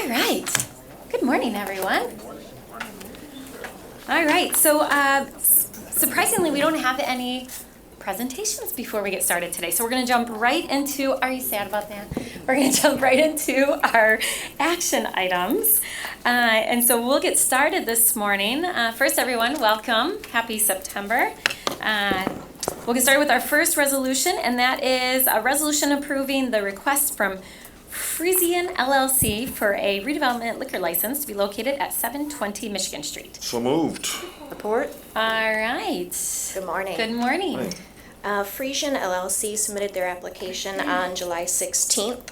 All right. Good morning, everyone. All right. So surprisingly, we don't have any presentations before we get started today. So we're going to jump right into, are you sad about that? We're going to jump right into our action items. And so we'll get started this morning. First, everyone, welcome. Happy September. We'll get started with our first resolution, and that is a resolution approving the request from Frisian LLC for a redevelopment liquor license to be located at 720 Michigan Street. So moved. Support. All right. Good morning. Good morning. Frisian LLC submitted their application on July 16th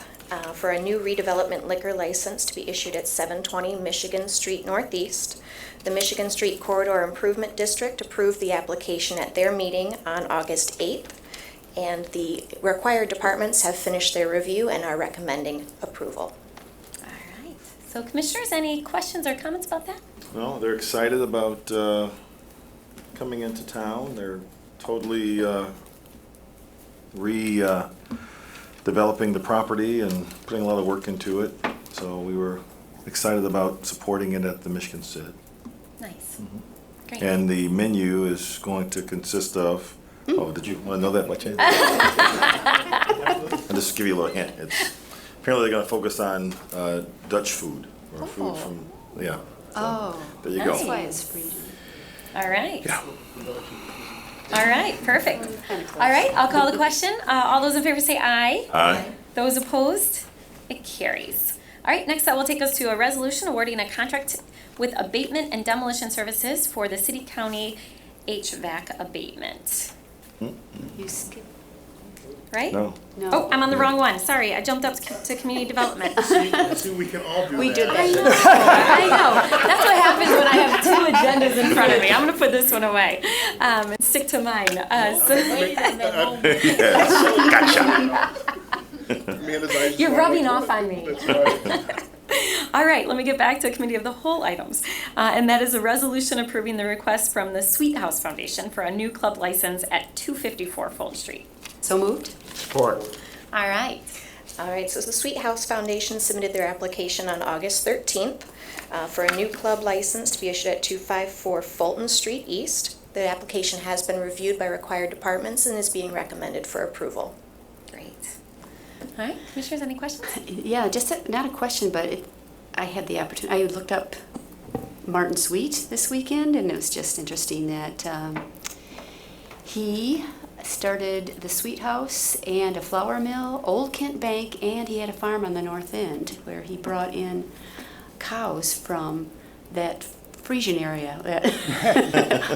for a new redevelopment liquor license to be issued at 720 Michigan Street Northeast. The Michigan Street Corridor Improvement District approved the application at their meeting on August 8th, and the required departments have finished their review and are recommending approval. All right. So commissioners, any questions or comments about that? Well, they're excited about coming into town. They're totally developing the property and putting a lot of work into it. So we were excited about supporting it at the Michigan City. Nice. Great. And the menu is going to consist of, oh, did you want to know that by chance? I'll just give you a little hint. Apparently they're going to focus on Dutch food, or food from, yeah. So, there you nice. go. Why it's free. All right. Yeah. All right. Perfect. All right. I'll call the question. All those in favor say aye. Aye. Those opposed? It carries. All right. Next, that will take us to a resolution awarding a contract with abatement and demolition services for the city-county HVAC abatement. You skip. Right? No. No. Oh, I'm on the wrong one. Sorry, I jumped up to community development. See, we can all do We that. did I that. know. That's what happens when I have two agendas in front of me. I'm going to put this one away and stick to mine. You're rubbing off on me. That's right. All right, let me get back to Committee of the Whole items. And that is a resolution approving the request from the Sweet House Foundation for a new club license at 254 Fulton Street. So moved. Support. All right. All right, so the Sweet House Foundation submitted their application on August 13th for a new club license to be issued at 254 Fulton Street East. The application has been reviewed by required departments and is being recommended for approval. Great. All right, commissioners, any questions? Yeah, just not a question, but I had the opportunity. I looked up Martin Sweet this weekend, and it was just interesting that he started the Sweet House and a flour mill, Old Kent Bank, and he had a farm on the north end where he brought in cows from that Frisian area.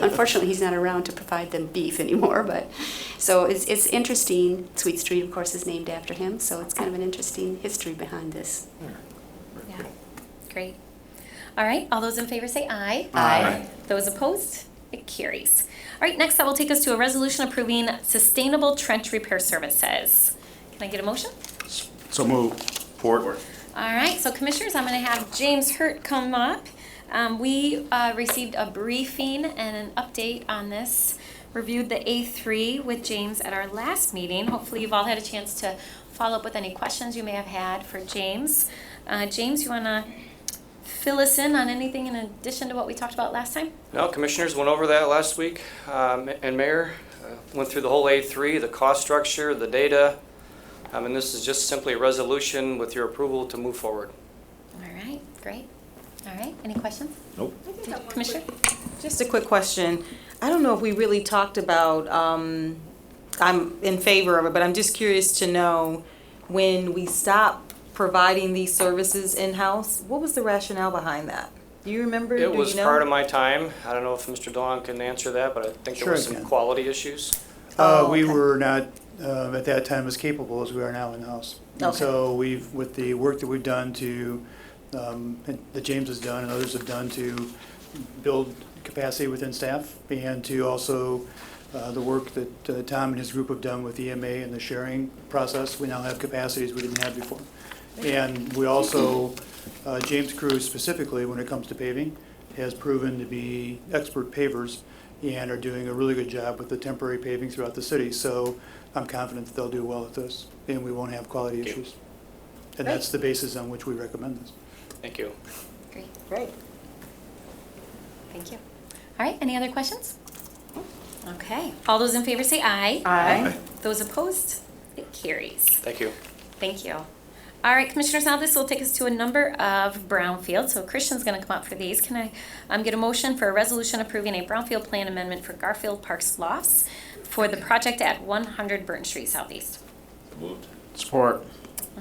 Unfortunately, he's not around to provide them beef anymore, but so it's interesting. Sweet Street, of course, is named after him, so it's kind of an interesting history behind this. Yeah. Great. All right, all those in favor say aye. Aye. Those opposed? It carries. All right, next that will take us to a resolution approving sustainable trench repair services. Can I get a motion? So moved. Support. All right, so commissioners, I'm going to have James Hurt come up. We received a briefing and an update on this, reviewed the A3 with James at our last meeting. Hopefully you've all had a chance to follow up with any questions you may have had for James. James, you want to fill us in on anything in addition to what we talked about last time? No, commissioners went over that last week, and Mayor went through the whole A3, the cost structure, the data, and this is just simply a resolution with your approval to move forward. All right, great. All right, any questions? Nope. Commissioner? Just a quick question. I don't know if we really talked about, I'm in favor of it, but I'm just curious to know when we stop providing these services in-house, what was the rationale behind that? Do you remember? It was part of my time. I don't know if Mr. DeLong can answer that, but I think there Sure were I some can. quality issues. We okay. were not at that time as capable as we are now in-house. And Okay. so we've, with the work that we've done to, that James has done and others have done to build capacity within staff, and to also the work that Tom and his group have done with EMA and the sharing process, we now have capacities we didn't have before. And we also, James' crew specifically, when it comes to paving, has proven to be expert pavers and are doing a really good job with the temporary paving throughout the city. So I'm confident that they'll do well at this, and we won't have quality issues. And that's the basis on which we recommend this. Thank you. Great. Great. Thank you. All right, any other questions? Okay, all those in favor say aye. Aye. Those opposed, it carries. Thank you. Thank you. All right, Commissioners, now this will take us to a number of brownfields. So Christian's going to come up for these. Can I get a motion for a resolution approving a brownfield plan amendment for Garfield Parks Lofts for the project at 100 Burton Street Southeast? Moved. Support.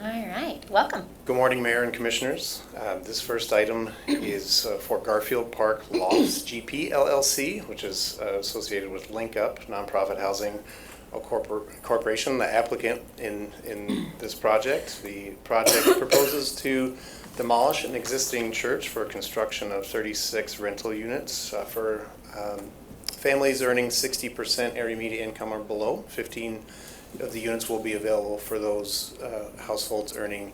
All right, welcome. Good morning, Mayor and Commissioners. This first item is for Garfield Park Lofts GP LLC, which is associated with Link Up Nonprofit Housing Corporation, the applicant in this project. The project proposes to demolish an existing church for construction of 36 rental units for families earning 60% area median income or below. 15 of the units will be available for those households earning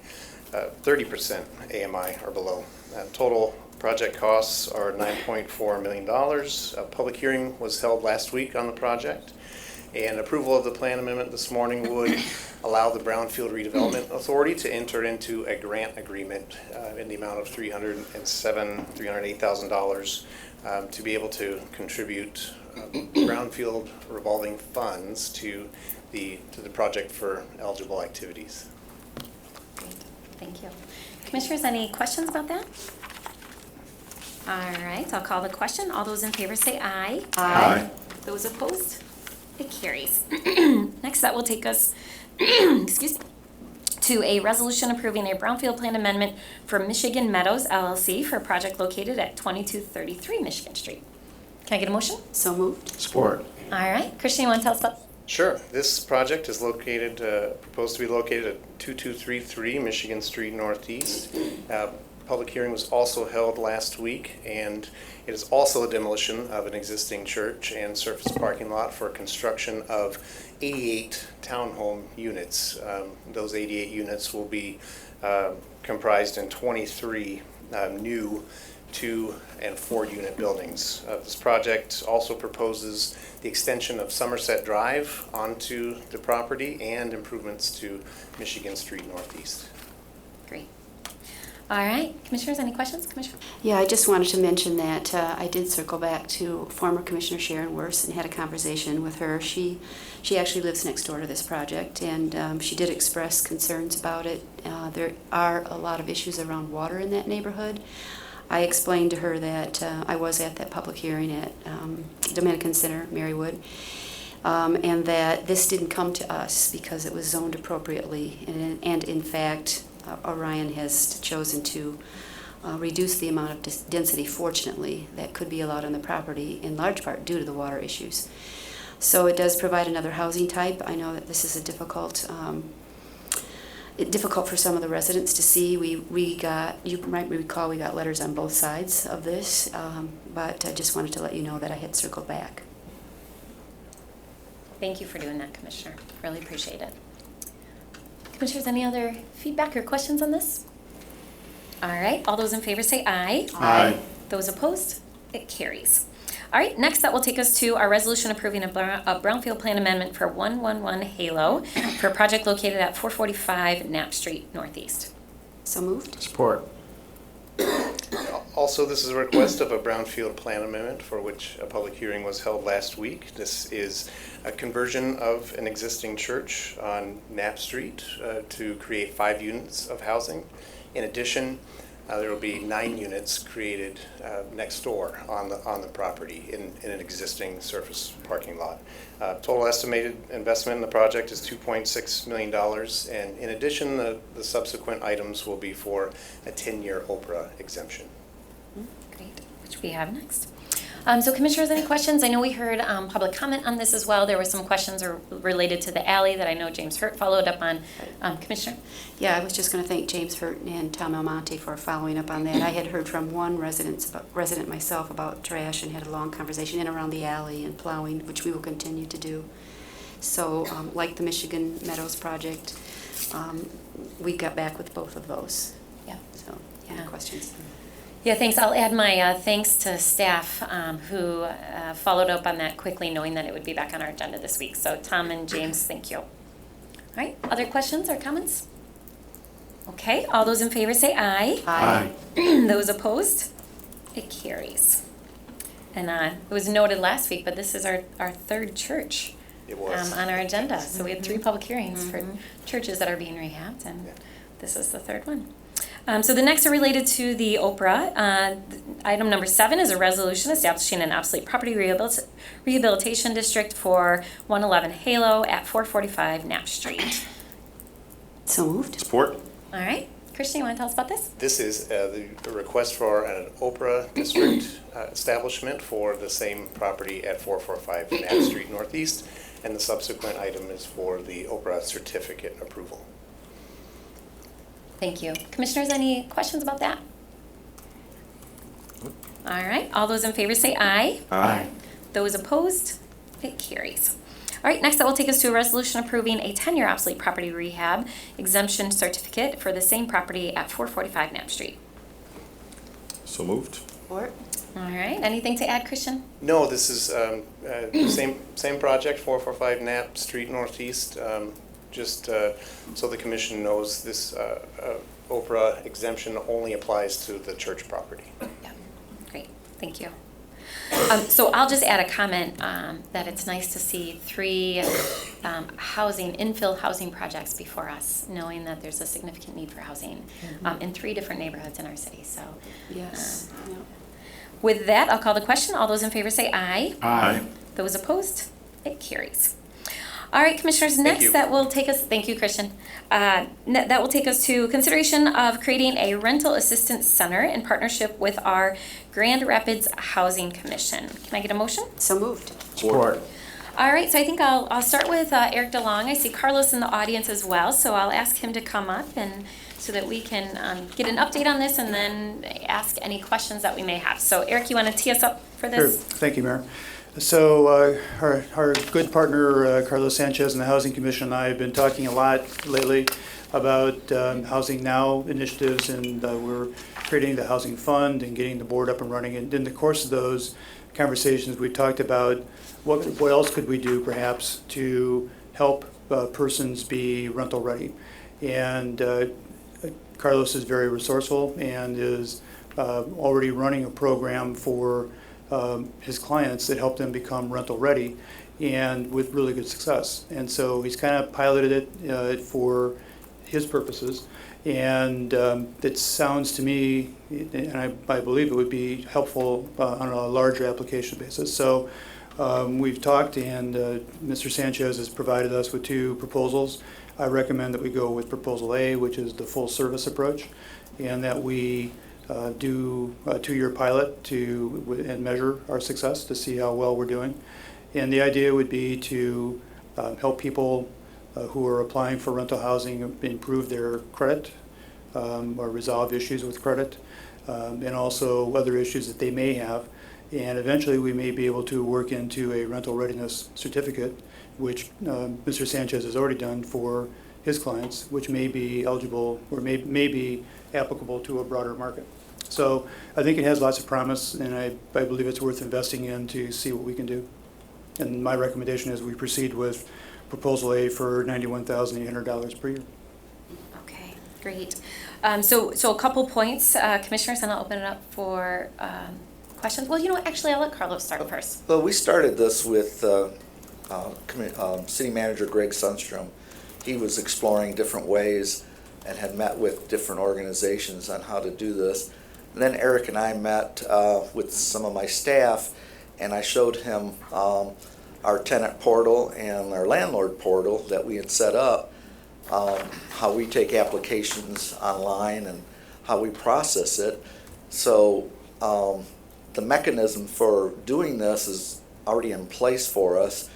30% AMI or below. Total project costs are $9.4 million. A public hearing was held last week on the project, and approval of the plan amendment this morning would allow the Brownfield Redevelopment Authority to enter into a grant agreement in the amount of $308,000 to be able to contribute brownfield revolving funds to the project for eligible activities. Great, thank you. Commissioners, any questions about that? All right, I'll call the question. All those in favor say aye. Aye. Those opposed? It carries. Next, that will take us, excuse me, to a resolution approving a brownfield plan amendment for Michigan Meadows LLC for a project located at 2233 Michigan Street. Can I get a motion? So moved. Support. All right, Christian, you want to tell us about? Sure. This project is located, proposed to be located at 2233 Michigan Street Northeast. Public hearing was also held last week, and it is also a demolition of an existing church and surface parking lot for construction of 88 townhome units. Those 88 units will be comprised in 23 new 2- and 4-unit buildings. This project also proposes the extension of Somerset Drive onto the property and improvements to Michigan Street Northeast. Great. All right, Commissioners, any questions? Commissioner? Yeah, I just wanted to mention that I did circle back to former Commissioner Sharon Worse and had a conversation with her. She actually lives next door to this project, and she did express concerns about it. There are a lot of issues around water in that neighborhood. I explained to her that I was at that public hearing at Dominican Center, Marywood, and that this didn't come to us because it was zoned appropriately, and in fact, Orion has chosen to reduce the amount of density, fortunately, that could be allowed on the property, in large part due to the water issues. So it does provide another housing type. I know that this is a difficult for some of the residents to see. We got, you might recall, we got letters on both sides of this, but I just wanted to let you know that I had circled back. Thank you for doing that, Commissioner. Really appreciate it. Commissioners, any other feedback or questions on this? All right, all those in favor say aye. Aye. Those opposed? It carries. All right, next that will take us to our resolution approving a brownfield plan amendment for 111 Halo for a project located at 445 Knapp Street Northeast. So moved. Support. Also, this is a request of a brownfield plan amendment for which a public hearing was held last week. This is a conversion of an existing church on Knapp Street to create 5 units of housing. In addition, there will be 9 units created next door on the property in an existing surface parking lot. Total estimated investment in the project is $2.6 million, and in addition, the subsequent items will be for a 10-year OPRA exemption. Great, which we have next. So Commissioners, any questions? I know we heard public comment on this as well. There were some questions related to the alley that I know James Hurt followed up on. Commissioner? Yeah, I was just going to thank James Hurt and Tom Almonte for following up on that. I had heard from one resident myself about trash and had a long conversation in around the alley and plowing, which we will continue to do. So, like the Michigan Meadows project, we got back with both of those. Yeah. So, any questions? Yeah, thanks. I'll add my thanks to staff who followed up on that quickly, knowing that it would be back on our agenda this week. So Tom and James, thank you. All right, other questions or comments? Okay, all those in favor say aye. Aye. Those opposed? It carries. And it was noted last week, but this is our third church It was. on our agenda. So we had 3 public hearings for churches that are being rehabbed, and Yeah. this is the third one. So the next are related to the Oprah. Item number 7 is a resolution establishing an obsolete property rehabilitation district for 111 Halo at 445 Knapp Street. So moved. Support? All right, Christian, you want to tell us about this? This is the request for an Oprah district establishment for the same property at 445 Knapp Street Northeast, and the subsequent item is for the Oprah certificate approval. Thank you. Commissioners, any questions about that? All right, all those in favor say aye. Aye. Those opposed, it carries. All right, next that will take us to a resolution approving a 10-year obsolete property rehab exemption certificate for the same property at 445 Knapp Street. So moved? Support. All right, anything to add, Christian? No, this is same project, 445 Knapp Street Northeast. Just so the commission knows, this Oprah exemption only applies to the church property. Yeah, great, thank you. So I'll just add a comment that it's nice to see 3 infill housing projects before us, knowing that there's a significant need for housing in 3 different neighborhoods in our city. So Yes. Yeah. with that, I'll call the question. All those in favor say aye. Aye. Those opposed, it carries. All right, Commissioners, next you. that will take us, thank you, Christian. That will take us to consideration of creating a rental assistance center in partnership with our Grand Rapids Housing Commission. Can I get a motion? So moved. Support? All right, so I think I'll start with Eric DeLong. I see Carlos in the audience as well, so I'll ask him to come up and so that we can get an update on this and then ask any questions that we may have. So Eric, you want to tee us up for Sure. this? Thank you, Mayor. So our good partner, Carlos Sanchez and the Housing Commission and I have been talking a lot lately about Housing Now initiatives, and we're creating the Housing Fund and getting the board up and running. And in the course of those conversations, we talked about what else could we do perhaps to help persons be rental ready. And Carlos is very resourceful and is already running a program for his clients that help them become rental ready, and with really good success. And so he's kind of piloted it for his purposes, and it sounds to me, and I believe it would be helpful on a larger application basis. So we've talked, and Mr. Sanchez has provided us with 2 proposals. I recommend that we go with proposal A, which is the full service approach, and that we do a 2-year pilot and measure our success to see how well we're doing. And the idea would be to help people who are applying for rental housing improve their credit or resolve issues with credit, and also other issues that they may have. And eventually we may be able to work into a rental readiness certificate, which Mr. Sanchez has already done for his clients, which may be eligible or may be applicable to a broader market. So I think it has lots of promise, and I believe it's worth investing in to see what we can do. And my recommendation is we proceed with proposal A for $91,800 per year. Okay, great. So a couple points, Commissioners, and I'll open it up for questions. Well, actually, I'll let Carlos start first. Well, we started this with City Manager Greg Sundstrom. He was exploring different ways and had met with different organizations on how to do this. And then Eric and I met with some of my staff, and I showed him our tenant portal and our landlord portal that we had set up, how we take applications online and how we process it. So the mechanism for doing this is already in place for us.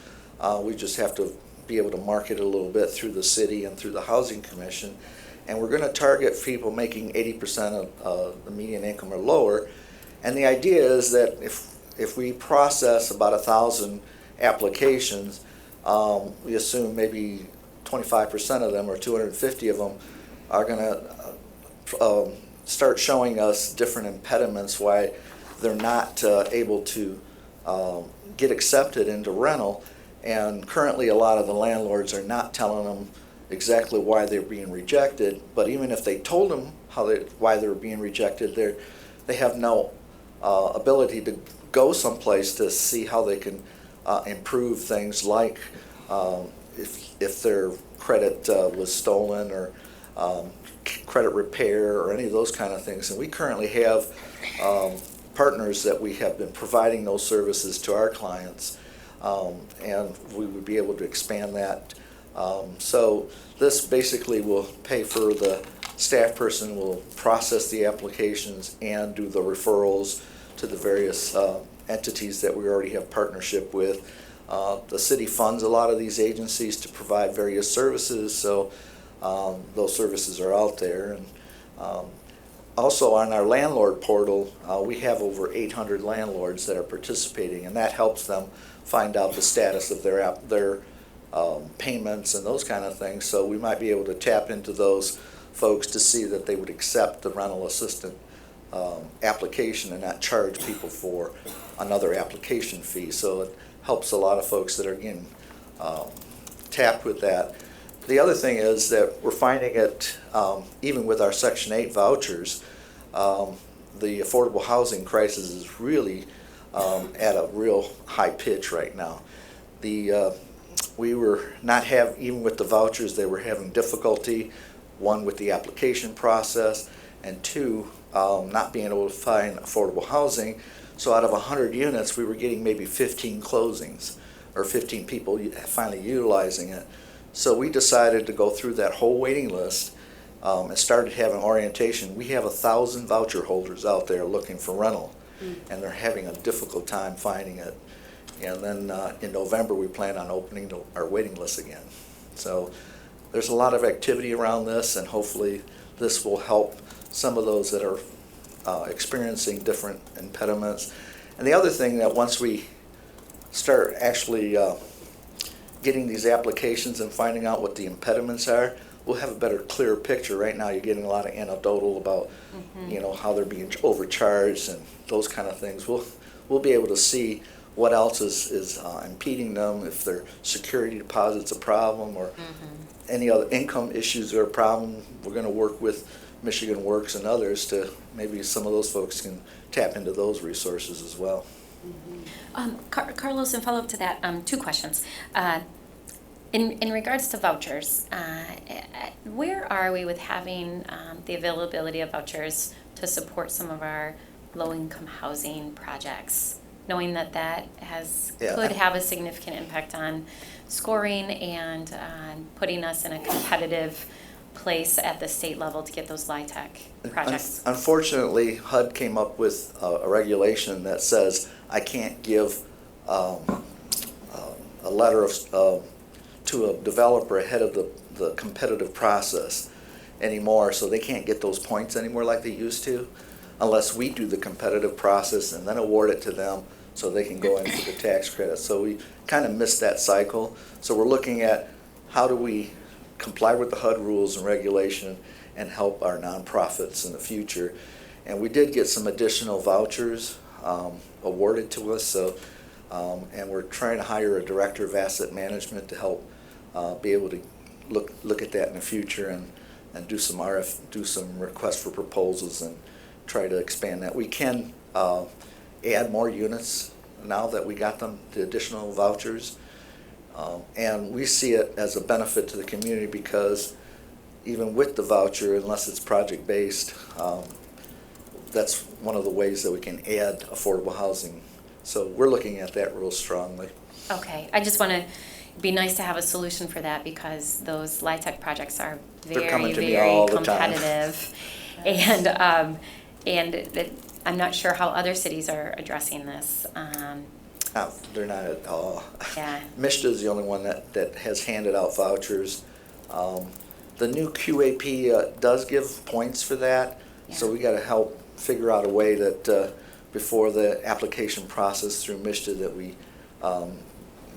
We just have to be able to market it a little bit through the city and through the Housing Commission. And we're going to target people making 80% of the median income or lower. And the idea is that if we process about 1,000 applications, we assume maybe 25% of them or 250 of them are going to start showing us different impediments why they're not able to get accepted into rental. And currently a lot of the landlords are not telling them exactly why they're being rejected, but even if they told them why they're being rejected, they have no ability to go someplace to see how they can improve things like if their credit was stolen or credit repair or any of those kind of things. And we currently have partners that we have been providing those services to our clients, and we would be able to expand that. So this basically will pay for the staff person, will process the applications and do the referrals to the various entities that we already have partnership with. The city funds a lot of these agencies to provide various services, so those services are out there. And also on our landlord portal, we have over 800 landlords that are participating, and that helps them find out the status of their payments and those kind of things. So we might be able to tap into those folks to see that they would accept the rental assistant application and not charge people for another application fee. So it helps a lot of folks that are getting tapped with that. The other thing is that we're finding it, even with our Section 8 vouchers, the affordable housing crisis is really at a real high pitch right now. We were not even with the vouchers, they were having difficulty, one, with the application process, and two, not being able to find affordable housing. So out of 100 units, we were getting maybe 15 closings, or 15 people finally utilizing it. So we decided to go through that whole waiting list and started having orientation. We have 1,000 voucher holders out there looking for rental, and they're having a difficult time finding it. And then in November, we plan on opening our waiting list again. So there's a lot of activity around this, and hopefully this will help some of those that are experiencing different impediments. And the other thing, that once we start actually getting these applications and finding out what the impediments are, we'll have a better, clearer picture. Right now, you're getting a lot of anecdotal about, how they're being overcharged and those kind of things. We'll be able to see what else is impeding them, if their security deposit's a problem, or any other income issues are a problem. We're going to work with Michigan Works and others to maybe some of those folks can tap into those resources as well. Carlos, in follow-up to that, two questions. In regards to vouchers, where are we with having the availability of vouchers to support some of our low-income housing projects, knowing that could have a significant impact on scoring and putting us in a competitive place at the state level to get those LIHTC projects? Unfortunately, HUD came up with a regulation that says I can't give a letter to a developer ahead of the competitive process anymore, so they can't get those points anymore like they used to, unless we do the competitive process and then award it to them so they can go in for the tax credit. So we kind of missed that cycle. So we're looking at how do we comply with the HUD rules and regulation and help our nonprofits in the future. And we did get some additional vouchers awarded to us, so and we're trying to hire a director of asset management to help be able to look at that in the future and do some requests for proposals and try to expand that. We can add more units now that we got the additional vouchers. And we see it as a benefit to the community because even with the voucher, unless it's project-based, that's one of the ways that we can add affordable housing. So we're looking at that real strongly. Okay, I just want to, be nice to have a solution for that because those LIHTC projects are They're coming very, to me very all the time. competitive. And I'm not sure how other cities are addressing this. No, they're not at all. Yeah. Mishta is the only one that has handed out vouchers. The new QAP does give points for that, so we got to help figure out a way that before the application process through Mishta that we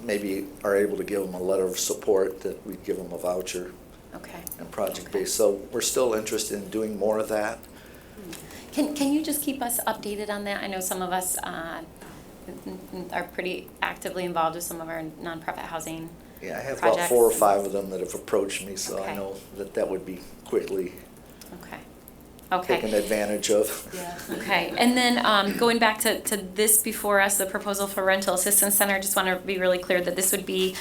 maybe are able to give them a letter of support, that we give them a voucher. Okay. And project-based. So we're still interested in doing more of that. Can you just keep us updated on that? I know some of us are pretty actively involved with some of our nonprofit housing Yeah, I have about projects? 4 or 5 of them that have approached me, so Okay. I know that that would be quickly Okay. taken Okay. advantage of. Okay. And then going back to this before us, the proposal for rental assistance center, I just want to be really clear that this would be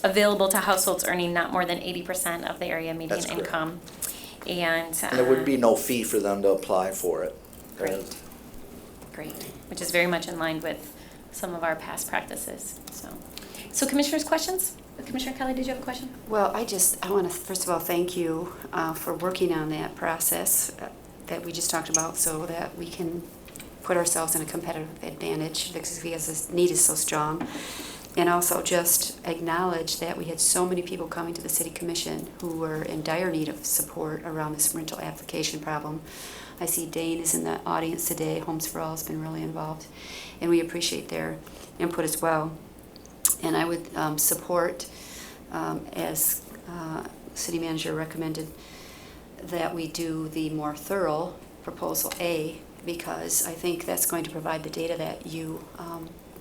available to households earning not more than 80% of the area median That's correct. income. And And there would be no fee for them to apply for it. Great. Great, which is very much in line with some of our past practices, so commissioners, questions? Commissioner Kelly, did you have a question? Well, I want to, first of all, thank you for working on that process that we just talked about so that we can put ourselves in a competitive advantage because this need is so strong. And also just acknowledge that we had so many people coming to the City Commission who were in dire need of support around this rental application problem. I see Dane is in the audience today. Homes for All has been really involved, and we appreciate their input as well. And I would support, as City Manager recommended, that we do the more thorough Proposal A, because I think that's going to provide the data that you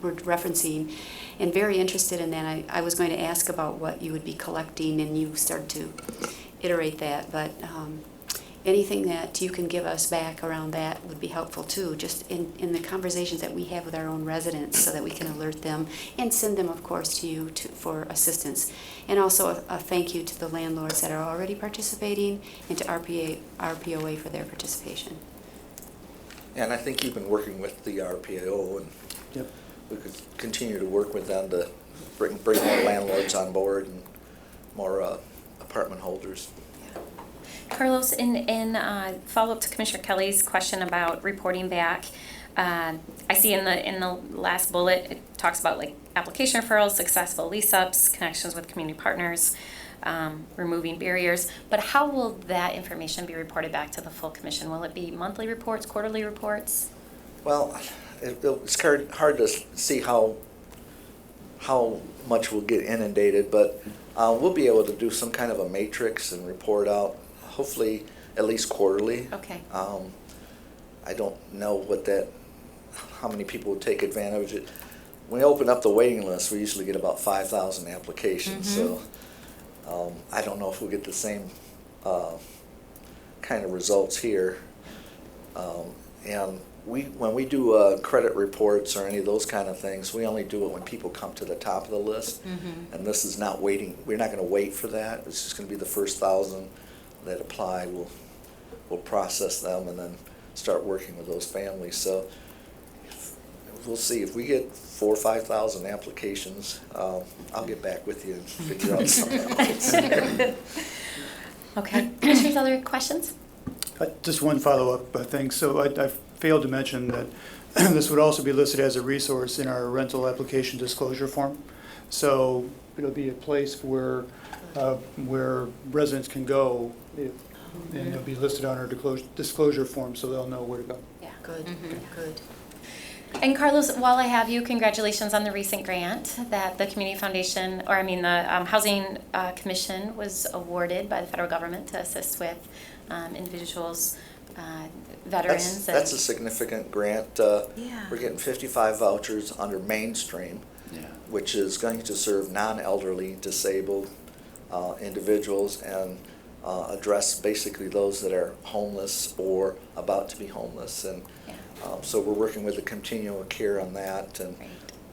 were referencing. And very interested in that. I was going to ask about what you would be collecting, and you started to iterate that, but anything that you can give us back around that would be helpful too, just in the conversations that we have with our own residents so that we can alert them and send them, of course, to you for assistance. And also a thank you to the landlords that are already participating and to RPOA for their participation. And I think you've been working with the RPAO, and Yep. we could continue to work with them to bring more landlords on board and more apartment holders. Carlos, in follow-up to Commissioner Kelly's question about reporting back, I see in the last bullet, it talks about like application referrals, successful lease-ups, connections with community partners, removing barriers, but how will that information be reported back to the full commission? Will it be monthly reports, quarterly reports? Well, it's hard to see how much we'll get inundated, but we'll be able to do some kind of a matrix and report out, hopefully at least quarterly. Okay. I don't know how many people would take advantage of it. When we open up the waiting list, we usually get about 5,000 applications, so I don't know if we'll get the same kind of results here. And when we do credit reports or any of those kind of things, we only do it when people come to the top of the list. And this is not waiting. We're not going to wait for that. It's just going to be the first 1,000 that apply. We'll process them and then start working with those families. So we'll see. If we get 4,000 or 5,000 applications, I'll get back with you and figure out something else. Okay. Commissioners, other questions? Just one follow-up thing. So I failed to mention that this would also be listed as a resource in our rental application disclosure form. So it'll be a place where residents can go, and it'll be listed on our disclosure form, so they'll know where to go. Yeah. Good, good. And Carlos, while I have you, congratulations on the recent grant that the Community Foundation, the Housing Commission was awarded by the federal government to assist with individuals, veterans. That's a significant grant. We're getting 55 vouchers under mainstream, which is going to serve non-elderly, disabled individuals and address basically those that are homeless or about to be homeless. And so we're working with the continuum of care on that and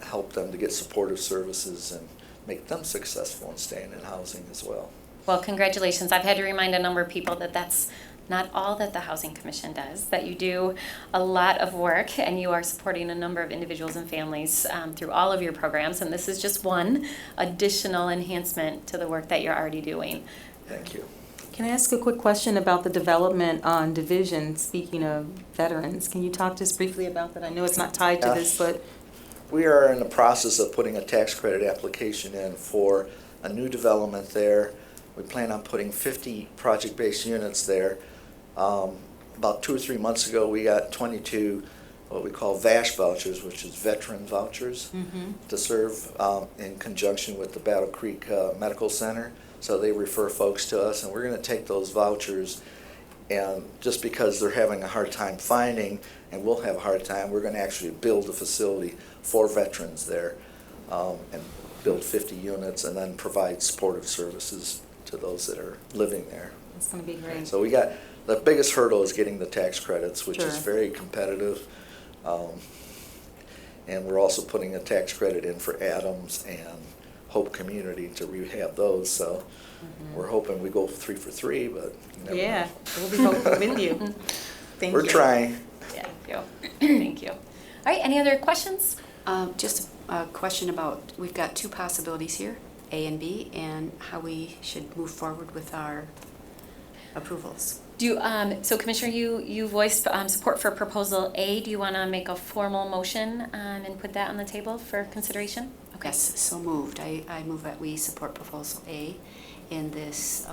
help them to get supportive services and make them successful in staying in housing as well. Well, congratulations. I've had to remind a number of people that that's not all that the Housing Commission does, that you do a lot of work and you are supporting a number of individuals and families through all of your programs, and this is just one additional enhancement to the work that you're already doing. Thank you. Can I ask a quick question about the development on Division, speaking of veterans? Can you talk to us briefly about that? I know it's not tied to this, but... We are in the process of putting a tax credit application in for a new development there. We plan on putting 50 project-based units there. About 2 or 3 months ago, we got 22 what we call VASH vouchers, which is veteran vouchers, to serve in conjunction with the Battle Creek Medical Center. So they refer folks to us, and we're going to take those vouchers, and just because they're having a hard time finding, and we'll have a hard time, we're going to actually build a facility for veterans there. And build 50 units and then provide supportive services to those that are living there. It's gonna be great. So the biggest hurdle is getting the tax credits, which is Sure. very competitive. And we're also putting a tax credit in for Adams and Hope Community to rehab those. So we're hoping we go 3 for 3, but you never Yeah, know. we'll be hoping with you. Thank you. We're trying. Thank you. Thank you. All right, any other questions? Just a question about, we've got two possibilities here, A and B, and how we should move forward with our approvals. Do you, so Commissioner, you voiced support for proposal A. Do you want to make a formal motion and put that on the table for consideration? Okay. Yes, so moved. I move that we support proposal A in this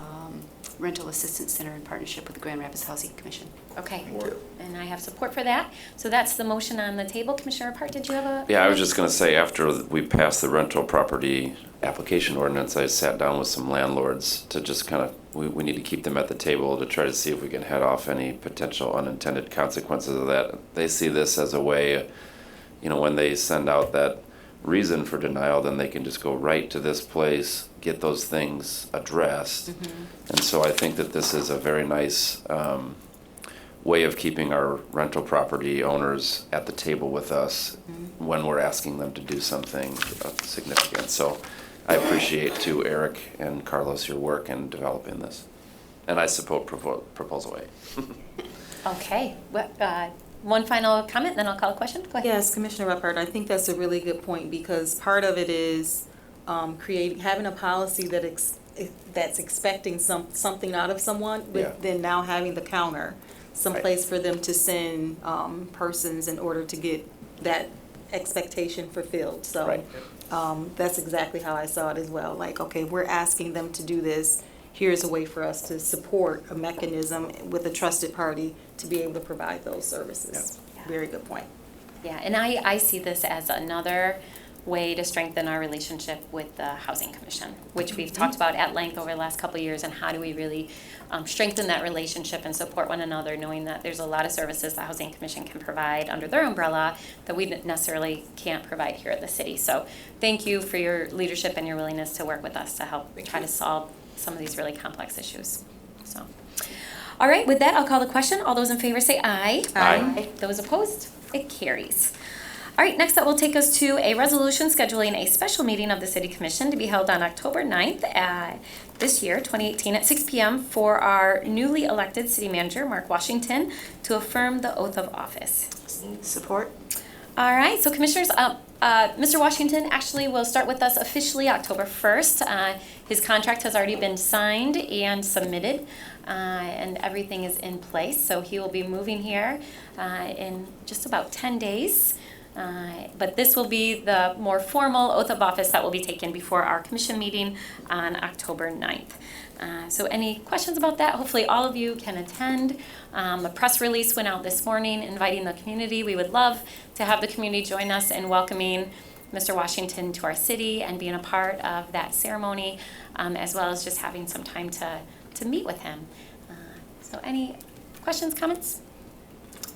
rental assistance center in partnership with the Grand Rapids Housing Commission. Okay. Thank you. And I have support for that. So that's the motion on the table. Commissioner Repart, did you have a? Yeah, I was just gonna say, after we passed the rental property application ordinance, I sat down with some landlords to just kind of, we need to keep them at the table to try to see if we can head off any potential unintended consequences of that. They see this as a way, when they send out that reason for denial, then they can just go right to this place, get those things addressed. And so I think that this is a very nice way of keeping our rental property owners at the table with us when we're asking them to do something significant. So I appreciate too, Eric and Carlos, your work in developing this. And I support proposal A. Okay. One final comment, then I'll call a question. Go ahead. Yes, Commissioner Repart, I think that's a really good point, because part of it is having a policy that's expecting something out of someone, Yeah. but then now having the counter, someplace for them to send persons in order to get that expectation fulfilled. So Right. that's exactly how I saw it as well. Like, okay, we're asking them to do this. Here's a way for us to support a mechanism with a trusted party to be able to provide those services. Yeah. Very good point. Yeah, and I see this as another way to strengthen our relationship with the Housing Commission, which we've talked about at length over the last couple of years, and how do we really strengthen that relationship and support one another, knowing that there's a lot of services the Housing Commission can provide under their umbrella that we necessarily can't provide here at the city. So thank you for your leadership and your willingness to work with us to help try to solve some of these really complex issues. So, all right, with that, I'll call the question. All those in favor say aye. Aye. Those opposed? It carries. All right, next that will take us to a resolution scheduling a special meeting of the City Commission to be held on October 9th this year, 2018, at 6 p.m. for our newly elected City Manager, Mark Washington, to affirm the oath of office. Support? All right, so Commissioners, Mr. Washington actually will start with us officially October 1st. His contract has already been signed and submitted, and everything is in place. So he will be moving here in just about 10 days. But this will be the more formal oath of office that will be taken before our commission meeting on October 9th. So any questions about that? Hopefully all of you can attend. The press release went out this morning inviting the community. We would love to have the community join us in welcoming Mr. Washington to our city and being a part of that ceremony, as well as just having some time to meet with him. So any questions, comments?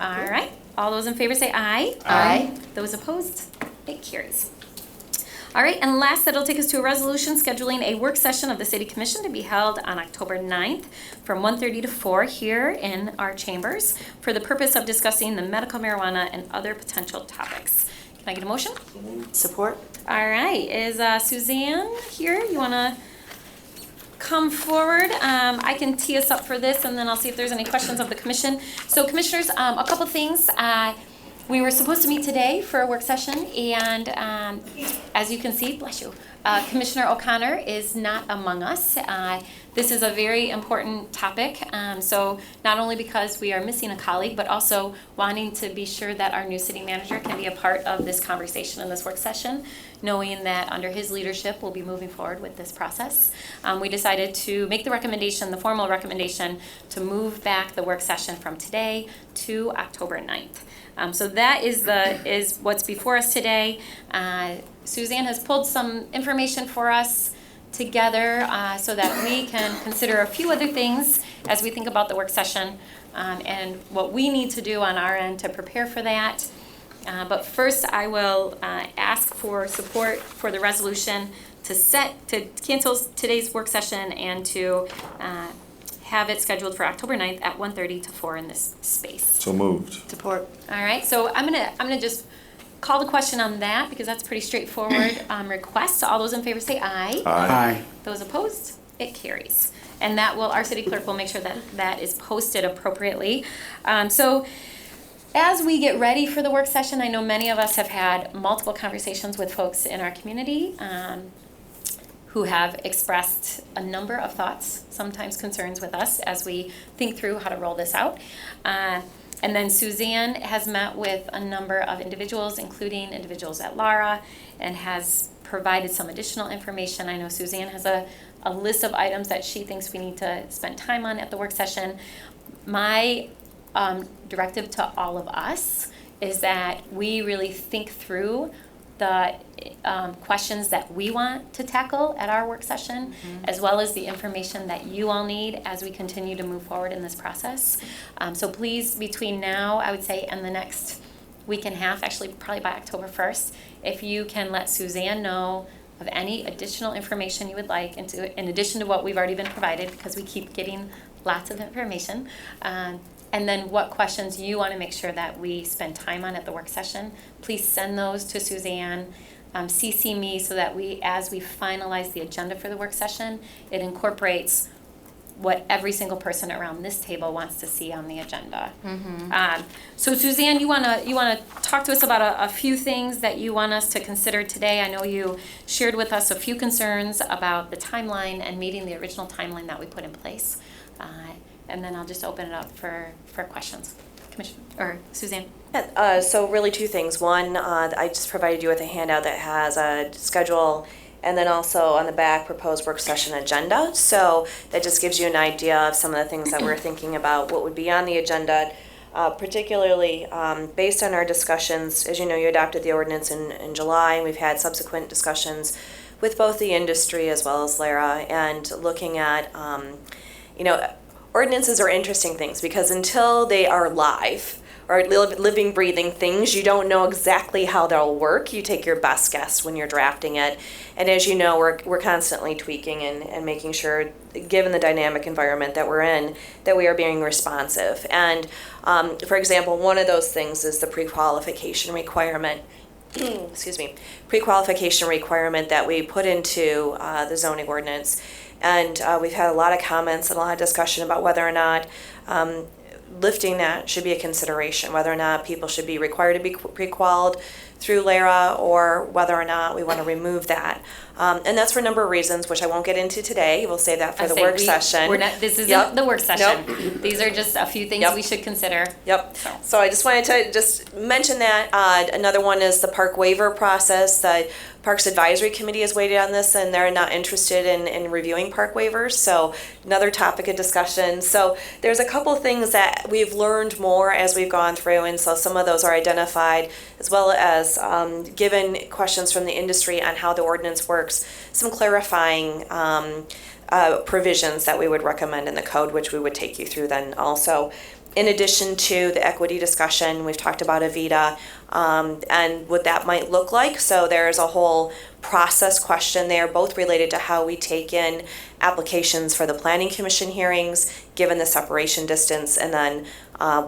All right. All those in favor say aye. Aye. Those opposed? It carries. All right, and last, that'll take us to a resolution scheduling a work session of the City Commission to be held on October 9th from 1:30 to 4 here in our chambers for the purpose of discussing the medical marijuana and other potential topics. Can I get a motion? Support? All right, is Suzanne here? You want to come forward? I can tee us up for this, and then I'll see if there's any questions of the commission. So commissioners, a couple things. We were supposed to meet today for a work session, and as you can see, bless you, Commissioner O'Connor is not among us. This is a very important topic, so not only because we are missing a colleague, but also wanting to be sure that our new city manager can be a part of this conversation in this work session, knowing that under his leadership we'll be moving forward with this process. We decided to make the recommendation, the formal recommendation, to move back the work session from today to October 9th. So that is what's before us today. Suzanne has pulled some information for us together so that we can consider a few other things as we think about the work session and what we need to do on our end to prepare for that. But first, I will ask for support for the resolution to cancel today's work session and to have it scheduled for October 9th at 1:30 to 4 in this space. So moved. Support. All right, so I'm gonna just call the question on that because that's a pretty straightforward request. So all those in favor say aye. Aye. Those opposed, it carries. And that will, our city clerk will make sure that that is posted appropriately. So as we get ready for the work session, I know many of us have had multiple conversations with folks in our community who have expressed a number of thoughts, sometimes concerns with us as we think through how to roll this out. And then Suzanne has met with a number of individuals, including individuals at Lara, and has provided some additional information. I know Suzanne has a list of items that she thinks we need to spend time on at the work session. My directive to all of us is that we really think through the questions that we want to tackle at our work session, as well as the information that you all need as we continue to move forward in this process. So please, between now, I would say, and the next week and a half, actually probably by October 1st, if you can let Suzanne know of any additional information you would like, in addition to what we've already been provided, because we keep getting lots of information, and then what questions you want to make sure that we spend time on at the work session, please send those to Suzanne. CC me so that as we finalize the agenda for the work session, it incorporates what every single person around this table wants to see on the agenda. So Suzanne, you wanna talk to us about a few things that you want us to consider today. I know you shared with us a few concerns about the timeline and meeting the original timeline that we put in place. And then I'll just open it up for questions. Commissioner, or Suzanne. So really two things. One, I just provided you with a handout that has a schedule and then also on the back proposed work session agenda. So that just gives you an idea of some of the things that we're thinking about, what would be on the agenda, particularly based on our discussions. As you know, you adopted the ordinance in July, and we've had subsequent discussions with both the industry as well as Lara, and looking at, ordinances are interesting things because until they are live, or living, breathing things, you don't know exactly how they'll work. You take your best guess when you're drafting it. And as you know, we're constantly tweaking and making sure, given the dynamic environment that we're in, that we are being responsive. And for example, one of those things is the pre-qualification requirement. Excuse me, pre-qualification requirement that we put into the zoning ordinance. And we've had a lot of comments and a lot of discussion about whether or not lifting that should be a consideration, whether or not people should be required to be pre-qualified through LARA or whether or not we want to remove that. And that's for a number of reasons, which I won't get into today. We'll save that for the work session. This isn't the work session. Nope. These are just a few things we should consider. Yep. So I just wanted to just mention that. Another one is the park waiver process. The Parks Advisory Committee has waited on this and they're not interested in reviewing park waivers. So another topic of discussion. So there's a couple things that we've learned more as we've gone through, and so some of those are identified, as well as given questions from the industry on how the ordinance works, some clarifying provisions that we would recommend in the code, which we would take you through then also. In addition to the equity discussion, we've talked about Avita and what that might look like. So there's a whole process question there, both related to how we take in applications for the Planning Commission hearings, given the separation distance, and then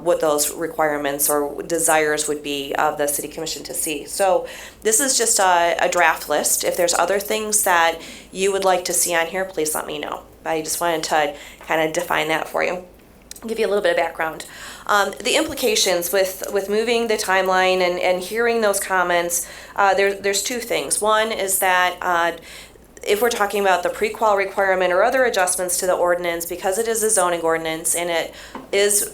what those requirements or desires would be of the City Commission to see. So this is just a draft list. If there's other things that you would like to see on here, please let me know. I just wanted to kind of define that for you. Give you a little bit of background. The implications with moving the timeline and hearing those comments, there's two things. One is that if we're talking about the pre-qual requirement or other adjustments to the ordinance, because it is a zoning ordinance and it is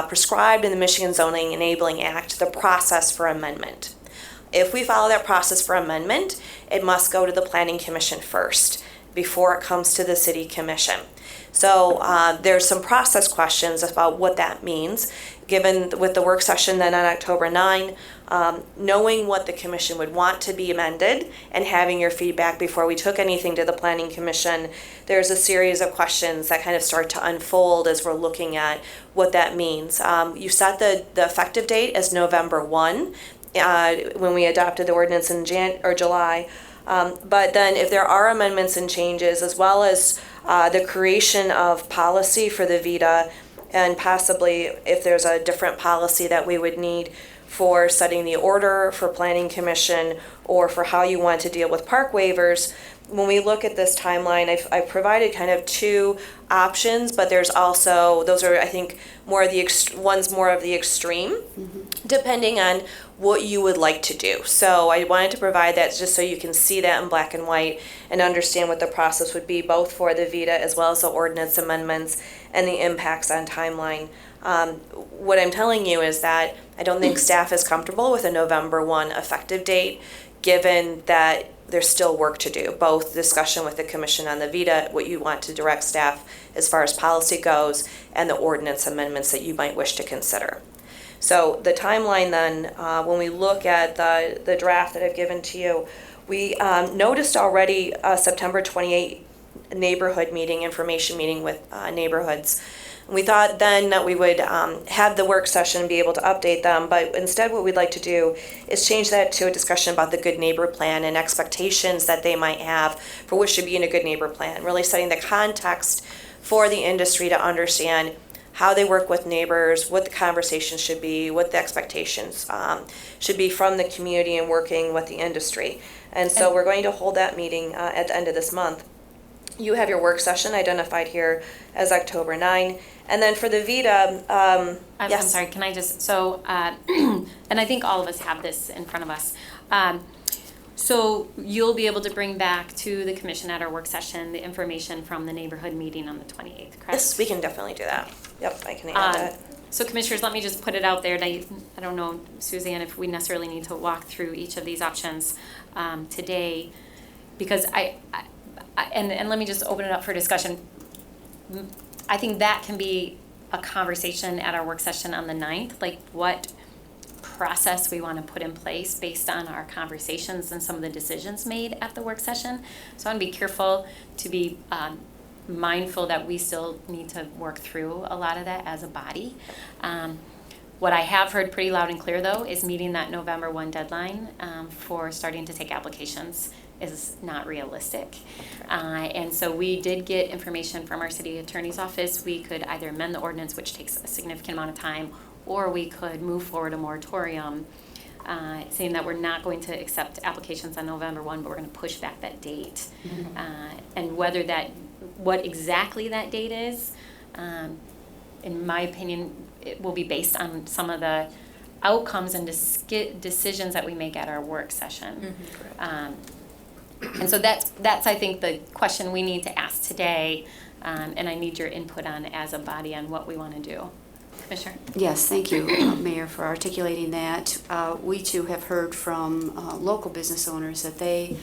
prescribed in the Michigan Zoning Enabling Act, the process for amendment. If we follow that process for amendment, it must go to the Planning Commission first before it comes to the City Commission. So there's some process questions about what that means, given with the work session then on October 9, knowing what the commission would want to be amended and having your feedback before we took anything to the Planning Commission. There's a series of questions that kind of start to unfold as we're looking at what that means. You set the effective date as November 1. when we adopted the ordinance in July. But then if there are amendments and changes, as well as the creation of policy for the VITA, and possibly if there's a different policy that we would need for setting the order for planning commission or for how you want to deal with park waivers, when we look at this timeline, I've provided kind of two options, but there's also, those are, I think, more of the one's more of the extreme, depending on what you would like to do. So I wanted to provide that just so you can see that in black and white and understand what the process would be, both for the VITA as well as the ordinance amendments and the impacts on timeline. What I'm telling you is that I don't think staff is comfortable with a November 1 effective date, given that there's still work to do, both discussion with the commission on the VITA, what you want to direct staff as far as policy goes, and the ordinance amendments that you might wish to consider. So the timeline then, when we look at the draft that I've given to you, we noticed already a September 28 neighborhood meeting, information meeting with neighborhoods. We thought then that we would have the work session and be able to update them, but instead what we'd like to do is change that to a discussion about the Good Neighbor Plan and expectations that they might have for what should be in a Good Neighbor Plan, really setting the context for the industry to understand how they work with neighbors, what the conversation should be, what the expectations should be from the community and working with the industry. And so we're going to hold that meeting at the end of this month. You have your work session identified here as October 9. And then for the VITA, I'm yes. sorry, can I just, so, and I think all of us have this in front of us. So you'll be able to bring back to the commission at our work session the information from the neighborhood meeting on the 28th, correct? Yes, we can definitely do that. Yep, I can add that. So commissioners, let me just put it out there. And I don't know, Suzanne, if we necessarily need to walk through each of these options today, because and let me just open it up for discussion. I think that can be a conversation at our work session on the 9th, like what process we want to put in place based on our conversations and some of the decisions made at the work session. So I want to be careful to be mindful that we still need to work through a lot of that as a body. What I have heard pretty loud and clear, though, is meeting that November 1 deadline for starting to take applications is not realistic. And so we did get information from our city attorney's office. We could either amend the ordinance, which takes a significant amount of time, or we could move forward a moratorium saying that we're not going to accept applications on November 1, but we're going to push back that date. And what exactly that date is, in my opinion, it will be based on some of the outcomes and decisions that we make at our work session. And so that's I think the question we need to ask today, and I need your input on as a body on what we want to do. Commissioner? Yes, thank you, Mayor, for articulating that. We too have heard from local business owners that they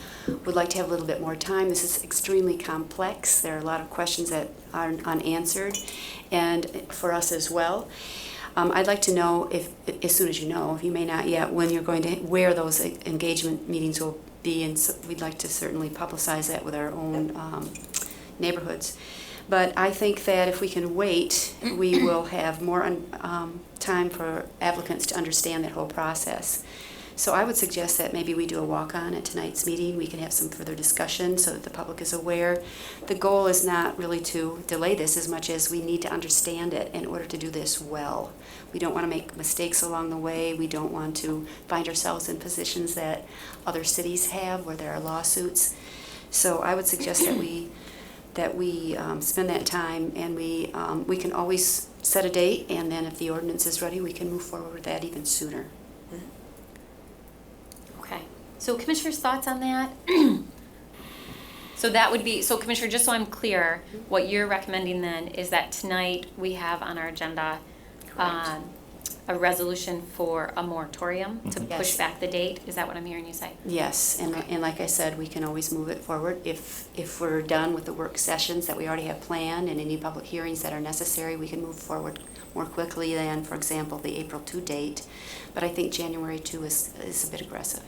would like to have a little bit more time. This is extremely complex. There are a lot of questions that are unanswered, and for us as well. I'd like to know, if as soon as you know, if you may not yet, when you're going to, where those engagement meetings will be, and so we'd like to certainly publicize that with our own neighborhoods. But I think that if we can wait, we will have more time for applicants to understand that whole process. So I would suggest that maybe we do a walk-on at tonight's meeting. We can have some further discussion so that the public is aware. The goal is not really to delay this as much as we need to understand it in order to do this well. We don't want to make mistakes along the way. We don't want to find ourselves in positions that other cities have where there are lawsuits. So I would suggest that we spend that time, and we can always set a date, and then if the ordinance is ready, we can move forward with that even sooner. Okay. So commissioners' thoughts on that? So that would be, so Commissioner, just so I'm clear, what you're recommending then is that tonight we have on our agenda a resolution for a moratorium to push back the date. Is that what I'm hearing you say? Yes, and like I said, we can always move it forward if we're done with the work sessions that we already have planned and any public hearings that are necessary. We can move forward more quickly than, for example, the April 2 date. But I think January 2 is a bit aggressive.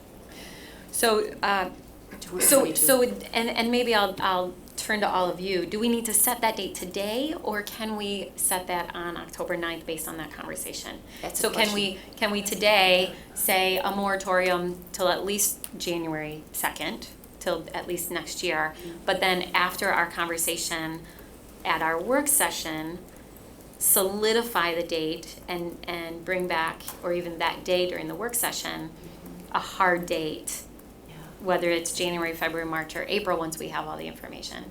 So, and maybe I'll turn to all of you. Do we need to set that date today, or can we set that on October 9th based on that conversation? That's a So can we today say a moratorium till at least January 2nd, till at least next year, but then after our conversation at our work session, solidify the date and bring back, or even that day during the work session, a hard date, whether it's January, February, March, or April, once we have all the information.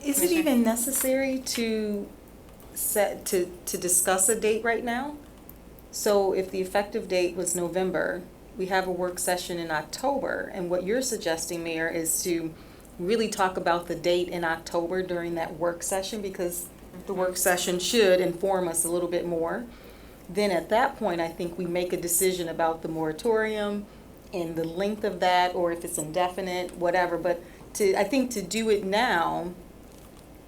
Is it even necessary to discuss a date right now? So if the effective date was November, we have a work session in October, and what you're suggesting, Mayor, is to really talk about the date in October during that work session, because the work session should inform us a little bit more. Then at that point, I think we make a decision about the moratorium and the length of that, or if it's indefinite, whatever. But I think to do it now.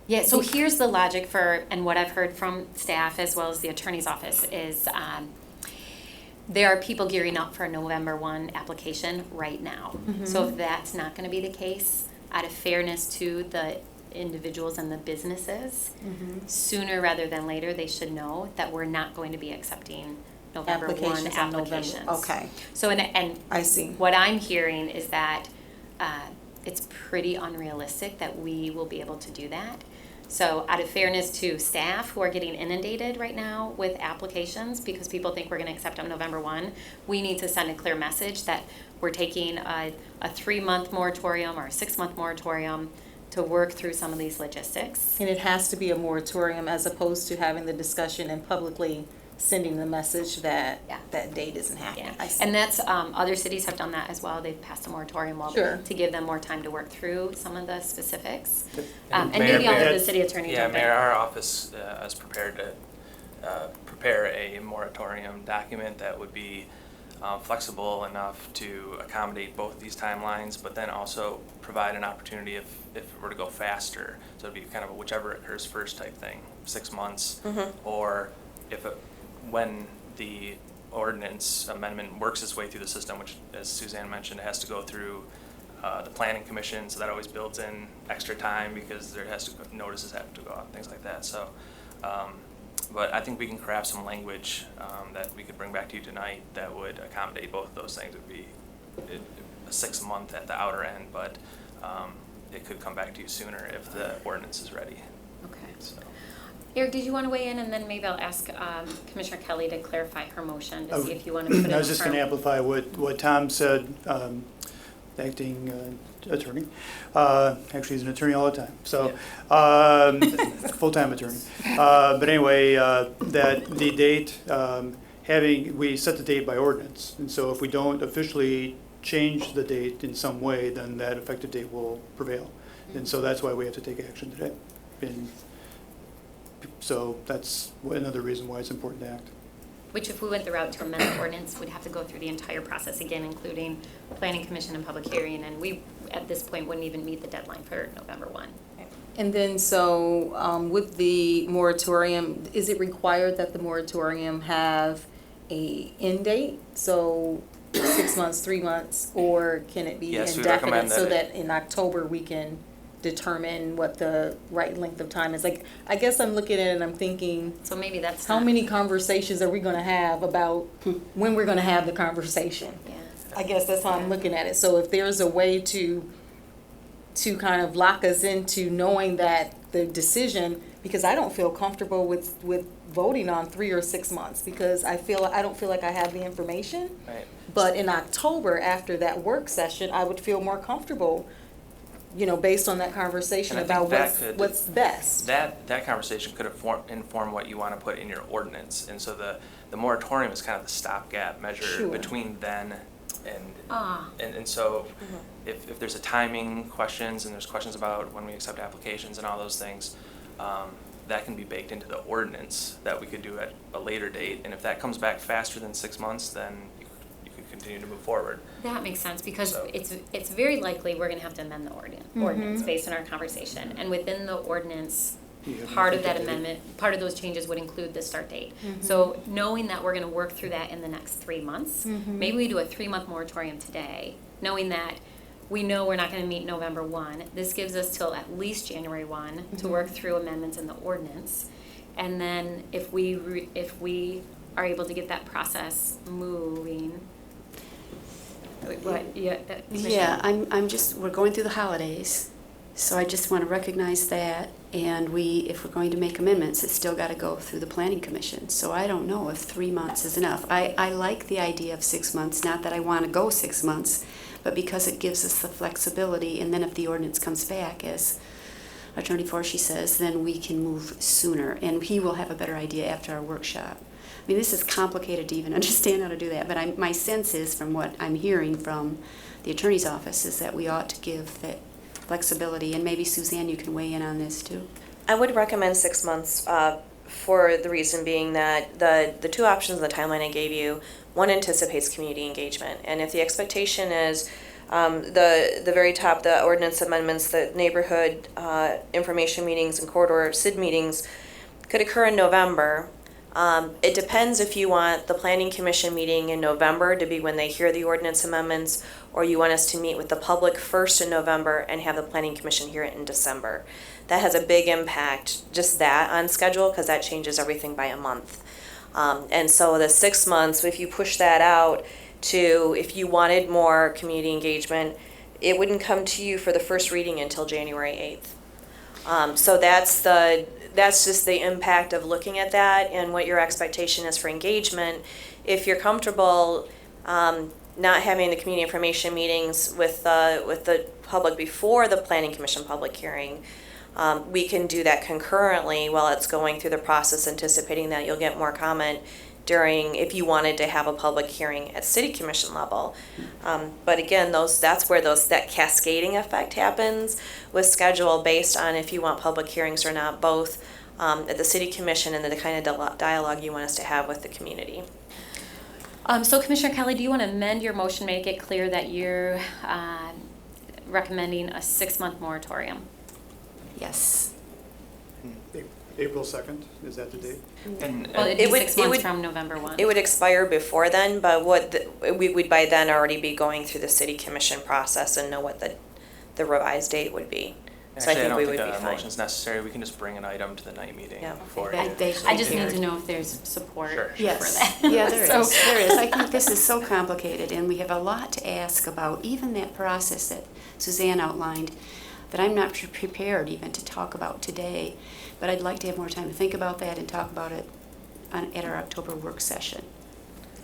Yeah, so here's the logic for, and what I've heard from staff as well as the attorney's office is there are people gearing up for a November 1 application right now. So if that's not going to be the case, out of fairness to the individuals and the businesses, sooner rather than later, they should know that we're not going to be accepting November 1 Applications on November. applications. Okay. So, and I see. what I'm hearing is that it's pretty unrealistic that we will be able to do that. So out of fairness to staff who are getting inundated right now with applications because people think we're going to accept them November 1, we need to send a clear message that we're taking a 3-month moratorium or a 6-month moratorium to work through some of these logistics. And it has to be a moratorium as opposed to having the discussion and publicly sending the message that that date isn't happening. Yeah, I see. and that's, other cities have done that as well. They've passed a moratorium Sure. to give them more time to work through some of the specifics. And And maybe I'll Mayor- have the city attorney Yeah, jump in. Mayor, our office is prepared to prepare a moratorium document that would be flexible enough to accommodate both these timelines, but then also provide an opportunity if it were to go faster. So it'd be kind of a whichever occurs first type thing, 6 months, or if when the ordinance amendment works its way through the system, which, as Suzanne mentioned, it has to go through the planning commission, so that always builds in extra time because there has to notices have to go out, things like that. So, but I think we can craft some language that we could bring back to you tonight that would accommodate both of those things. It would be a 6 month at the outer end, but it could come back to you sooner if the ordinance is ready. Okay. So. Eric, did you want to weigh in, and then maybe I'll ask Commissioner Kelly to clarify her motion to see if you want to put it in. I was just going to amplify what Tom said, acting attorney. Actually, he's an attorney all the time, so full-time attorney. But anyway, that the date, we set the date by ordinance, and so if we don't officially change the date in some way, then that effective date will prevail. And so that's why we have to take action today. And so that's another reason why it's important to act. Which, if we went the route to amend the ordinance, we'd have to go through the entire process again, including planning commission and public hearing, and we, at this point, wouldn't even meet the deadline for November 1. And then, so with the moratorium, is it required that the moratorium have a end date? So 6 months, 3 months, or can it be Yes, we indefinite recommend so that that in October we can determine what the right length of time is? Like, I guess I'm looking at it and I'm thinking, So maybe that's how not- many conversations are we going to have about when we're going to have the conversation? Yeah. I guess that's how I'm looking at it. So if there's a way to kind of lock us into knowing that the decision, because I don't feel comfortable with voting on 3 or 6 months, because I don't feel like I have the information. Right. But in October, after that work session, I would feel more comfortable, based on that conversation And I think about that could- what's best. That conversation could inform what you want to put in your ordinance, and so the moratorium is kind of the stopgap measure Sure. between then and Ah. and so if there's a timing questions and there's questions about when we accept applications and all those things, that can be baked into the ordinance that we could do at a later date, and if that comes back faster than 6 months, then you could continue to move forward. That makes sense, because So- it's very likely we're going to have to amend the ordinance based on our conversation. And within the ordinance, You have an part of that effective date. amendment, part of those changes would include the start date. So knowing that we're going to work through that in the next 3 months, maybe we do a 3-month moratorium today, knowing that we know we're not gonna meet November 1. This gives us till at least January 1 to work through amendments in the ordinance. And then if we are able to get that process moving. What, yeah, Yeah, we're going through the holidays, so I just want to recognize that. And if we're going to make amendments, it's still got to go through the planning commission. So I don't know if 3 months is enough. I like the idea of 6 months, not that I want to go 6 months, but because it gives us the flexibility. And then if the ordinance comes back, as Attorney Forshee says, then we can move sooner. And he will have a better idea after our workshop. I mean, this is complicated to even understand how to do that, but my sense is, from what I'm hearing from the attorney's office, is that we ought to give that flexibility. And maybe Suzanne, you can weigh in on this too. I would recommend 6 months for the reason being that the two options in the timeline I gave you, one anticipates community engagement. And if the expectation is the very top, the ordinance amendments, the neighborhood information meetings and corridor SID meetings could occur in November. It depends if you want the planning commission meeting in November to be when they hear the ordinance amendments, or you want us to meet with the public first in November and have the planning commission hear it in December. That has a big impact, just that on schedule, because that changes everything by a month. And so the 6 months, if you push that out to, if you wanted more community engagement, it wouldn't come to you for the first reading until January 8th. So that's just the impact of looking at that and what your expectation is for engagement. If you're comfortable not having the community information meetings with the public before the planning commission public hearing, we can do that concurrently while it's going through the process, anticipating that you'll get more comment during, if you wanted to have a public hearing at city commission level. But again, that's where that cascading effect happens with schedule based on if you want public hearings or not, both at the city commission and the kind of dialogue you want us to have with the community. So Commissioner Kelly, do you want to amend your motion, make it clear that you're recommending a 6-month moratorium? Yes. April 2nd, is that the date? Well, it'd be 6 months from November 1. It would expire before then, but we would by then already be going through the city commission process and know what the revised date would be. So Actually, I don't we think would be a fine. motion's necessary. We can just bring an item to the night meeting Yeah. before. I just need to know if there's support Sure. for Yes, that. yeah, there So- is. There is. I think this is so complicated, and we have a lot to ask about, even that process that Suzanne outlined, that I'm not prepared even to talk about today. But I'd like to have more time to think about that and talk about it at our October work session.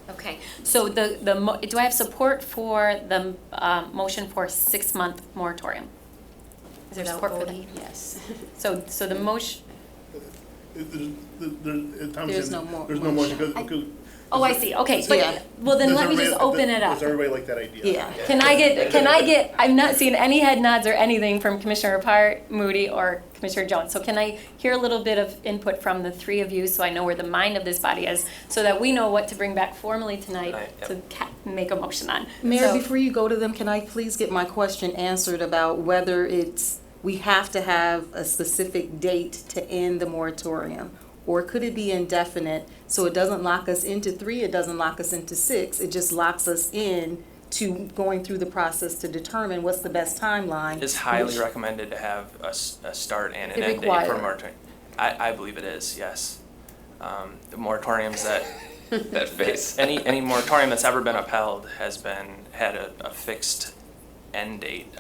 Okay, so do I have support for the motion for 6-month moratorium? Is there support for that? Yes. So the motion, There's no more There's no motion, because. oh, I see, okay, Yeah. well then Does let me just everybody- open it up. Does everybody like that idea? Yeah. Can I get, I'm not seeing any head nods or anything from Commissioner Part, Moody, or Commissioner Jones. So can I hear a little bit of input from the three of you so I know where the mind of this body is, so that we know what to bring back formally tonight to make a motion on? Mayor, So- before you go to them, can I please get my question answered about whether we have to have a specific date to end the moratorium? Or could it be indefinite, so it doesn't lock us into 3, it doesn't lock us into 6, it just locks us in to going through the process to determine what's the best timeline? It's highly which- recommended to have a start and an It end date for a require- moratorium. I believe it is, yes. The moratoriums that, That face. any moratorium that's ever been upheld has had a fixed end date.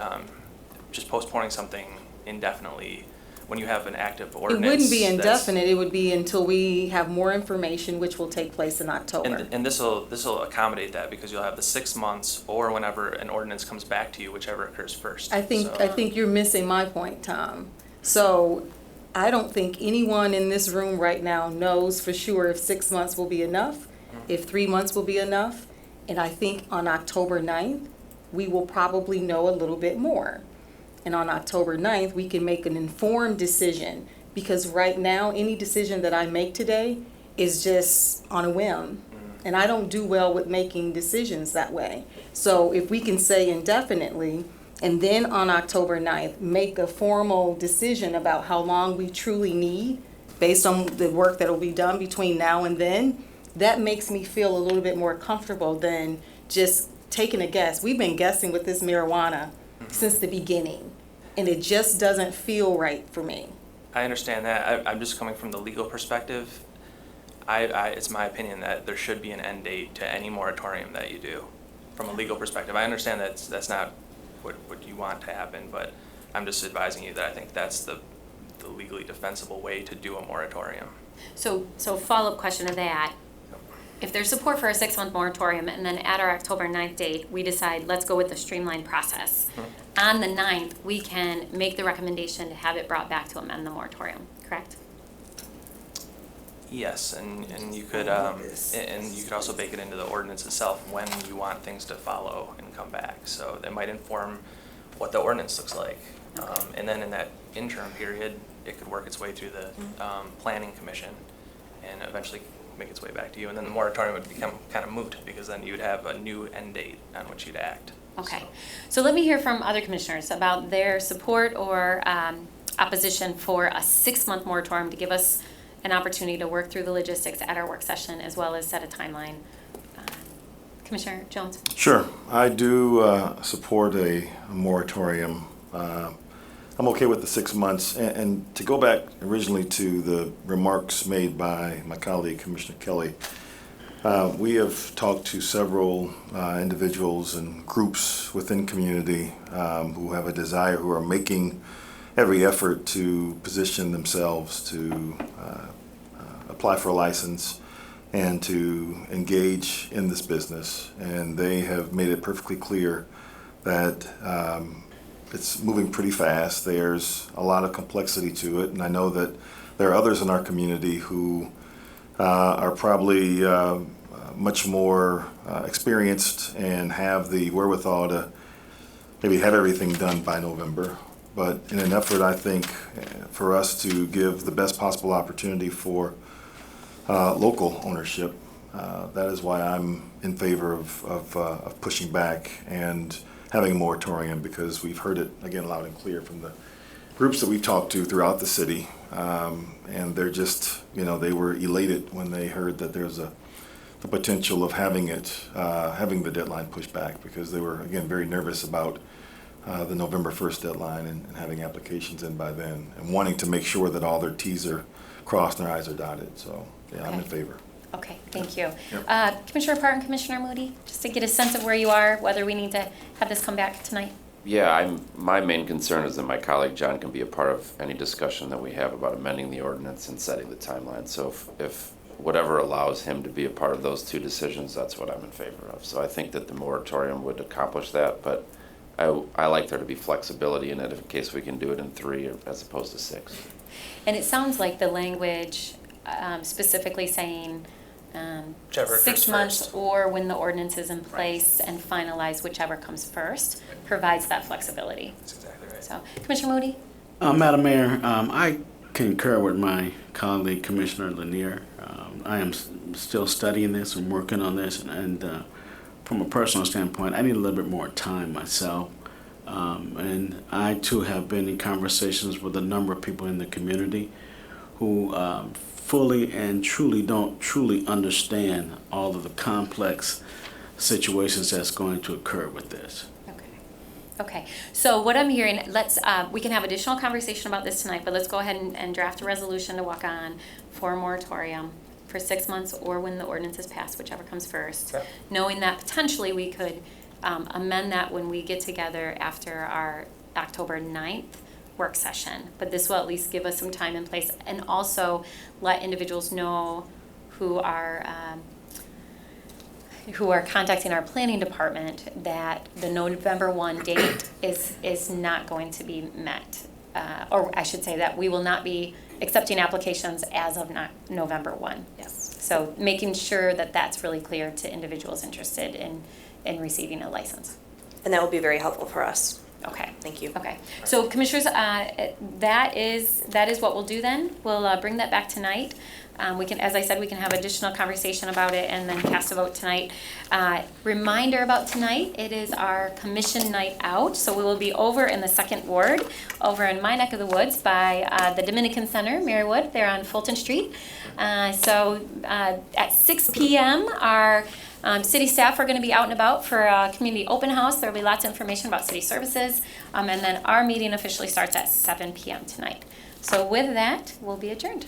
Just postponing something indefinitely when you have an active It ordinance. wouldn't be that's- indefinite, it would be until we have more information, which will take place in October. And this'll accommodate that, because you'll have the 6 months or whenever an ordinance comes back to you, whichever occurs first. I think you're missing my point, Tom. So I don't think anyone in this room right now knows for sure if 6 months will be enough, if 3 months will be enough. And I think on October 9th, we will probably know a little bit more. And on October 9th, we can make an informed decision, because right now, any decision that I make today is just on a whim. And I don't do well with making decisions that way. So if we can say indefinitely, and then on October 9th, make a formal decision about how long we truly need based on the work that will be done between now and then, that makes me feel a little bit more comfortable than just taking a guess. We've been guessing with this marijuana since the beginning, and it just doesn't feel right for me. I understand that. I'm just coming from the legal perspective. It's my opinion that there should be an end date to any moratorium that you do, from a legal perspective. I understand that's not what you want to happen, but I'm just advising you that I think that's the legally defensible way to do a moratorium. So follow-up question to that. If there's support for a 6-month moratorium, and then at our October 9th date, we decide, let's go with the streamlined process. On the 9th, we can make the recommendation to have it brought back to amend the moratorium, correct? Yes, and you could also bake it into the ordinance itself when you want things to follow and come back. So that might inform what the ordinance looks like. And then in that interim period, it could work its way through the planning commission and eventually make its way back to you. And then the moratorium would become kind of moot, because then you would have a new end date on which you'd act. Okay. So let me hear from other commissioners about their support or opposition for a 6-month moratorium to give us an opportunity to work through the logistics at our work session, as well as set a timeline. Commissioner Jones? Sure. I do support a moratorium. I'm okay with the 6 months. And to go back originally to the remarks made by my colleague, Commissioner Kelly, we have talked to several individuals and groups within community who have a desire, who are making every effort to position themselves to apply for a license and to engage in this business. And they have made it perfectly clear that it's moving pretty fast. There's a lot of complexity to it, and I know that there are others in our community who are probably much more experienced and have the wherewithal to maybe have everything done by November. But in an effort, I think, for us to give the best possible opportunity for local ownership, that is why I'm in favor of pushing back and having a moratorium, because we've heard it, again, loud and clear from the groups that we've talked to throughout the city. And they're just, they were elated when they heard that there's the potential of having the deadline pushed back, because they were, again, very nervous about the November 1st deadline and having applications in by then, and wanting to make sure that all their T's are crossed and their I's are dotted. So, yeah, I'm in favor. Okay, thank you. Yep. Commissioner Park and Commissioner Moody, just to get a sense of where you are, whether we need to have this come back tonight. Yeah, my main concern is that my colleague John can be a part of any discussion that we have about amending the ordinance and setting the timeline. So if whatever allows him to be a part of those two decisions, that's what I'm in favor of. So I think that the moratorium would accomplish that, but I like there to be flexibility in it in case we can do it in 3 as opposed to 6. And it sounds like the language specifically saying Whichever occurs 6 months first. or when the ordinance is in place and finalized, whichever comes first, provides that flexibility. That's exactly right. So, Commissioner Moody? Madam Mayor, I concur with my colleague Commissioner Lanier. I am still studying this and working on this, and from a personal standpoint, I need a little bit more time myself. And I too have been in conversations with a number of people in the community who fully and don't truly understand all of the complex situations that's going to occur with this. Okay, so what I'm hearing, we can have additional conversation about this tonight, but let's go ahead and draft a resolution to walk on for a moratorium for 6 months or when the ordinance is passed, whichever comes first. Okay. Knowing that potentially we could amend that when we get together after our October 9th work session. But this will at least give us some time in place, and also let individuals know who are contacting our planning department that the November 1 date is not going to be met. Or I should say that we will not be accepting applications as of November 1. Yes. So making sure that that's really clear to individuals interested in receiving a license. And that will be very helpful for us. Okay. Thank you. Okay. So commissioners, that is what we'll do then. We'll bring that back tonight. We can, as I said, we can have additional conversation about it and then cast a vote tonight. Reminder about tonight, it is our commission night out. So we will be over in the 2nd Ward, over in my neck of the woods by the Dominican Center, Marywood. They're on Fulton Street. So at 6 p.m., our City staff are going to be out and about for a community open house. There will be lots of information about city services. And then our meeting officially starts at 7 p.m. tonight. So with that, we'll be adjourned.